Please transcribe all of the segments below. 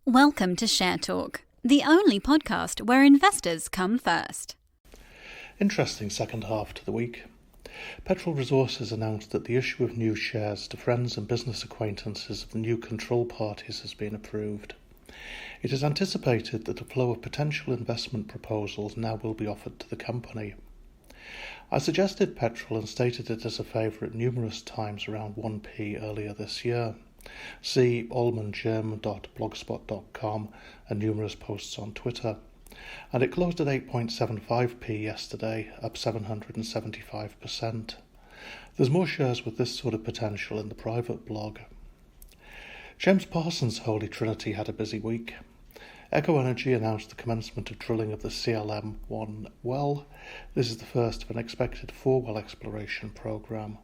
Welcome to Share Talk, the only podcast where investors come first. Interesting second half to the week. Petrel Resources announced that the issue of new shares to friends and business acquaintances of the new control parties has been approved. It is anticipated that a flow of potential investment proposals now will be offered to the company. I suggested Petrel and stated it as a favourite numerous times around 1p earlier this year. See allmanjim.blogspot.com and numerous posts on Twitter. And it closed at 8.75p yesterday, up 775%. There's more shares with this sort of potential in the private blog. James Parson's Holy Trinity had a busy week. Coro Energy announced the commencement of drilling of the CLM-1 well. This is the first of an expected 4-well exploration programme.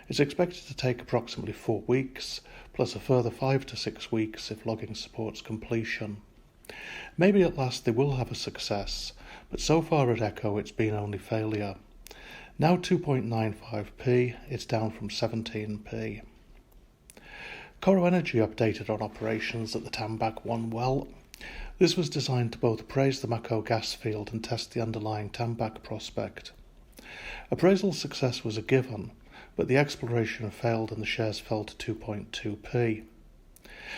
It's expected to take approximately 4 weeks, plus a further 5 to 6 weeks if logging supports completion. Maybe at last they will have a success, but so far at Echo it's been only failure. Now 2.95p, it's down from 17p. Coro Energy updated on operations at the Tambak 1 well. This was designed to both appraise the Mako gas field and test the underlying Tambak prospect. Appraisal success was a given, but the exploration failed and the shares fell to 2.2p.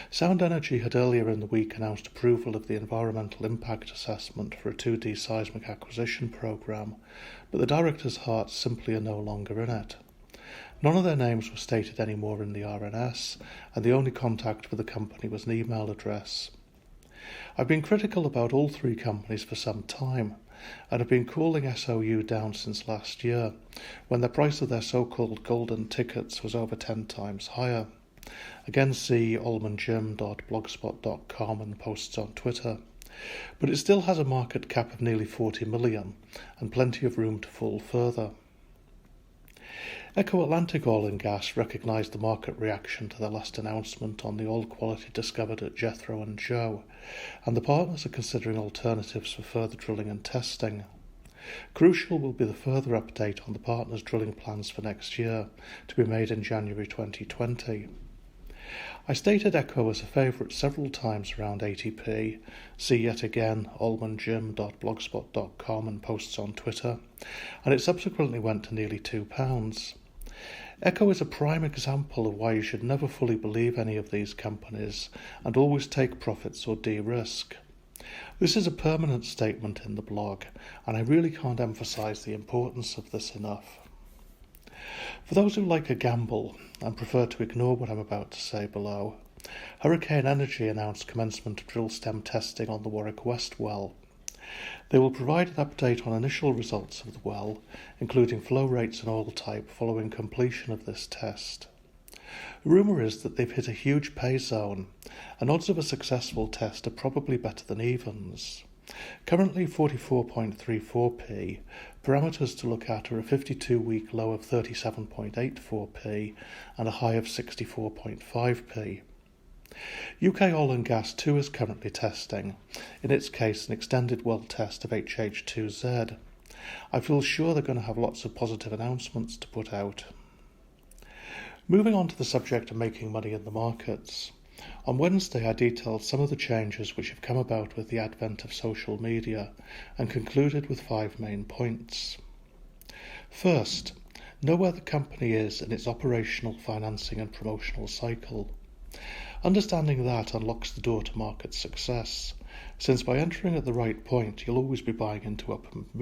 Sound Energy had earlier in the week announced approval of the environmental impact assessment for a 2D seismic acquisition programme, but the directors' hearts simply are no longer in it. None of their names were stated anymore in the RNS, and the only contact with the company was an email address. I've been critical about all three companies for some time, and have been calling SOU down since last year, when the price of their so-called golden tickets was over 10 times higher. Again, see allmanjim.blogspot.com and posts on Twitter. But it still has a market cap of nearly 40 million, and plenty of room to fall further. Echo Atlantic Oil and Gas recognised the market reaction to their last announcement on the oil quality discovered at Jethro and Joe, and the partners are considering alternatives for further drilling and testing. Crucial will be the further update on the partners' drilling plans for next year, to be made in January 2020. I stated Echo as a favourite several times around 80p. See yet again allmanjim.blogspot.com and posts on Twitter, and it subsequently went to nearly £2. Echo is a prime example of why you should never fully believe any of these companies and always take profits or de-risk. This is a permanent statement in the blog, and I really can't emphasise the importance of this enough. For those who like a gamble and prefer to ignore what I'm about to say below, Coro Energy announced commencement of drill stem testing on the Warwick West well. They will provide an update on initial results of the well, including flow rates and oil type following completion of this test. Rumour is that they've hit a huge pay zone, and odds of a successful test are probably better than evens. Currently 44.34p, parameters to look at are a 52-week low of 37.84p and a high of 64.5p. UK Oil and Gas 2 is currently testing, in its case an extended well test of HH2Z. I feel sure they're going to have lots of positive announcements to put out. Moving on to the subject of making money in the markets. On Wednesday I detailed some of the changes which have come about with the advent of social media and concluded with 5 main points. First, know where the company is in its operational, financing and promotional cycle. Understanding that unlocks the door to market success, since by entering at the right point you'll always be buying into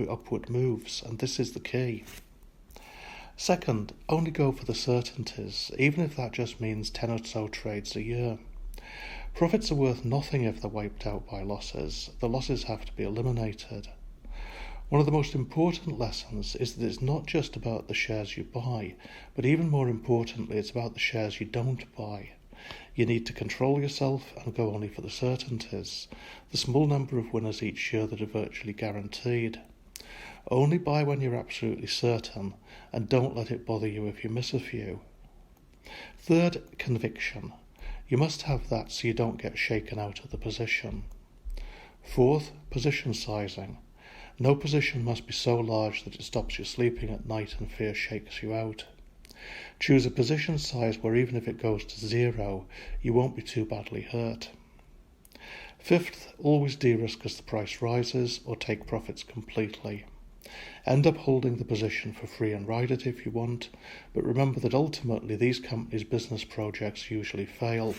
upward moves, and this is the key. Second, only go for the certainties, even if that just means 10 or so trades a year. Profits are worth nothing if they're wiped out by losses. The losses have to be eliminated. One of the most important lessons is that it's not just about the shares you buy, but even more importantly, it's about the shares you don't buy. You need to control yourself and go only for the certainties, the small number of winners each year that are virtually guaranteed. Only buy when you're absolutely certain, and don't let it bother you if you miss a few. Third, conviction. You must have that so you don't get shaken out of the position. Fourth, position sizing. No position must be so large that it stops you sleeping at night and fear shakes you out. Choose a position size where even if it goes to 0, you won't be too badly hurt. Fifth, always de-risk as the price rises or take profits completely. End up holding the position for free and ride it if you want, but remember that ultimately these companies' business projects usually fail.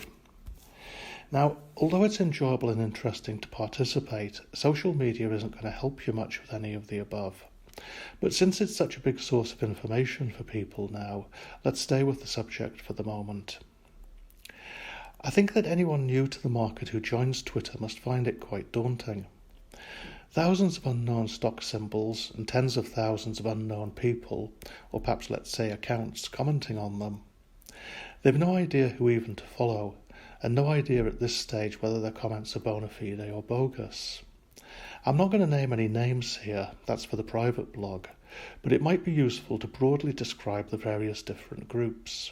Now, although it's enjoyable and interesting to participate, social media isn't going to help you much with any of the above. But since it's such a big source of information for people now, let's stay with the subject for the moment. I think that anyone new to the market who joins Twitter must find it quite daunting. Thousands of unknown stock symbols and tens of thousands of unknown people, or perhaps let's say accounts, commenting on them. They've no idea who even to follow, and no idea at this stage whether their comments are bona fide or bogus. I'm not going to name any names here, that's for the private blog, but it might be useful to broadly describe the various different groups.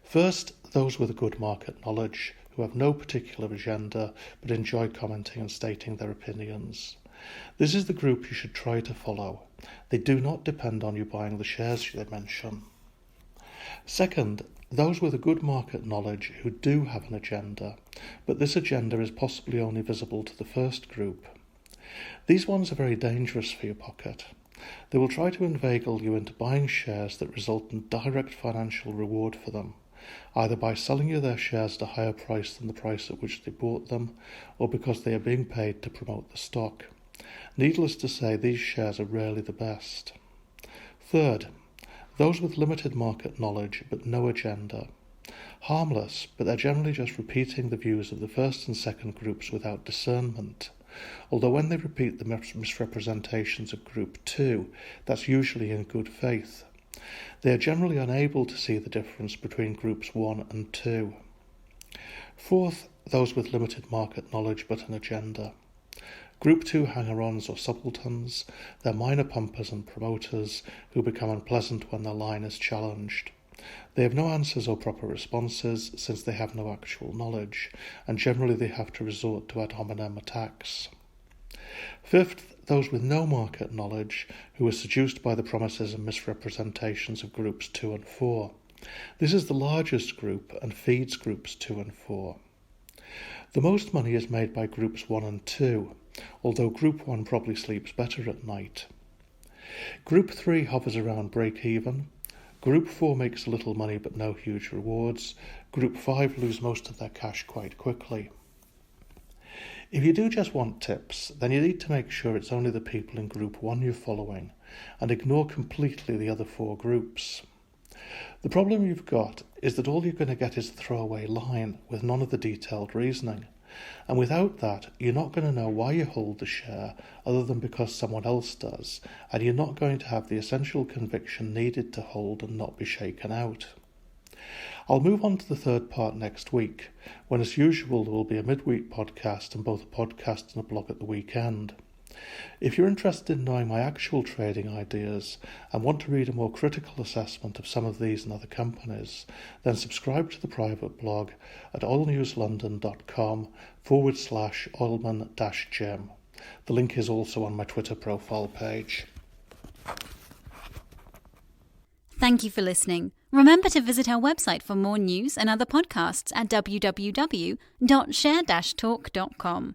First, those with a good market knowledge, who have no particular agenda but enjoy commenting and stating their opinions. This is the group you should try to follow. They do not depend on you buying the shares they mention. Second, those with a good market knowledge who do have an agenda, but this agenda is possibly only visible to the first group. These ones are very dangerous for your pocket. They will try to inveigle you into buying shares that result in direct financial reward for them, either by selling you their shares at a higher price than the price at which they bought them, or because they are being paid to promote the stock. Needless to say, these shares are rarely the best. Third, those with limited market knowledge but no agenda. Harmless, but they're generally just repeating the views of the first and second groups without discernment. Although when they repeat the misrepresentations of Group 2, that's usually in good faith. They are generally unable to see the difference between Groups 1 and 2. Fourth, those with limited market knowledge but an agenda. Group 2 hanger-ons or subalterns, they're minor pumpers and promoters who become unpleasant when their line is challenged. They have no answers or proper responses since they have no actual knowledge, and generally they have to resort to ad hominem attacks. Fifth, those with no market knowledge who are seduced by the promises and misrepresentations of Groups 2 and 4. This is the largest group and feeds Groups 2 and 4. The most money is made by Groups 1 and 2, although Group 1 probably sleeps better at night. Group 3 hovers around break-even. Group 4 makes a little money but no huge rewards. Group 5 lose most of their cash quite quickly. If you do just want tips, then you need to make sure it's only the people in Group 1 you're following, and ignore completely the other 4 groups. The problem you've got is that all you're going to get is a throwaway line with none of the detailed reasoning, and without that you're not going to know why you hold the share other than because someone else does, and you're not going to have the essential conviction needed to hold and not be shaken out. I'll move on to the third part next week, when as usual there will be a midweek podcast and both a podcast and a blog at the weekend. If you're interested in knowing my actual trading ideas and want to read a more critical assessment of some of these and other companies, then subscribe to the private blog at oilnewslondon.com/oilman-jim. The link is also on my Twitter profile page. Thank you for listening. Remember to visit our website for more news and other podcasts at www.share-talk.com.